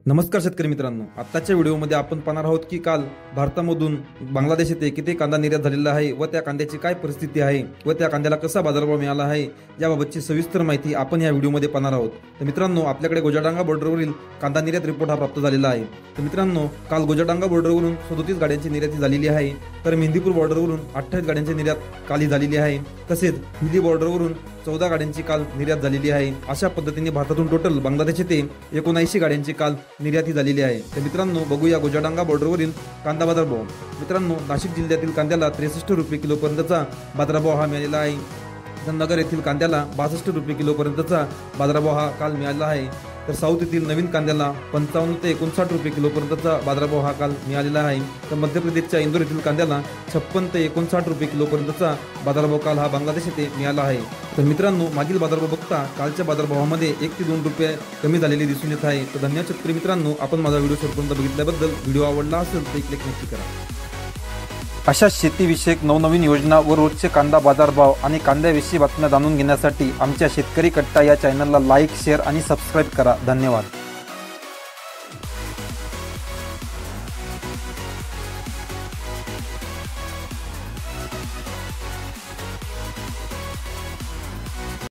नमस्कार शेतकरी मित्रांनो, आत्ताच्या व्हिडिओमध्ये आपण पाहणार आहोत की काल भारतामधून बांगलादेश येथे किती कांदा निर्यात झालेला आहे व त्या कांद्याची काय परिस्थिती आहे व त्या कांद्याला कसा बाजारभाव मिळाला आहे याबाबतची सविस्तर माहिती आपण या व्हिडिओमध्ये पाहणार आहोत। तर मित्रांनो, आपल्याकडे गोजाडांगा बॉर्डरवरील कांदा निर्यात रिपोर्ट हा प्राप्त झालेला आहे। तर मित्रांनो, काल गोजाडांगा बॉर्डरवरून 37 गाड्यांची निर्यात झालेली आहे, तर मेहंदीपूर बॉर्डरवरून 28 गाड्यांची निर्यात काल झालेली आहे। तसेच हिली बॉर्डरवरून 14 गाड्यांची काल निर्यात झालेली आहे। अशा पद्धतीने भारतातून टोटल बांगलादेश येथे 79 गाड्यांची काल निर्याती झालेली आहे। तर मित्रांनो, बघूया गोजाडांगा बॉर्डरवरील कांदा बाजारभाव। मित्रांनो, नाशिक जिल्ह्यातील कांद्याला 63 रुपये किलो पर्यंतचा बाजारभाव हा मिळालेला आहे। तर नगर येथील कांद्याला 62 रुपये किलो पर्यंतचा बाजारभाव हा काल मिळाला आहे। तर साऊथ येथील नवीन कांद्याला 55 ते 59 रुपये किलो पर्यंतचा बाजारभाव हा काल मिळालेला आहे। तर मध्य प्रदेशच्या इंदोर येथील कांद्याला 56 ते 59 रुपये किलो पर्यंतचा बाजारभाव काल हा बांगलादेश येथे मिळाला आहे। तर मित्रांनो, मागील बाजारभाव बघता कालच्या बाजारभावामध्ये 1 ते 2 रुपये कमी झालेली दिसून येत आहे। तर धन्यवाद शेतकरी मित्रांनो, आपण माझा व्हिडिओ शेवटपर्यंत बघितल्याबद्दल। व्हिडिओ आवडला असेल तर एक लाईक नक्की करा। अशा शेतीविषयक नवनवीन योजना व रोजचे कांदा बाजारभाव आणि कांद्याविषयी बातम्या जाणून घेण्यासाठी आमच्या शेतकरी कट्टा या चॅनलला लाईक, शेअर आणि सबस्क्राईब करा। धन्यवाद।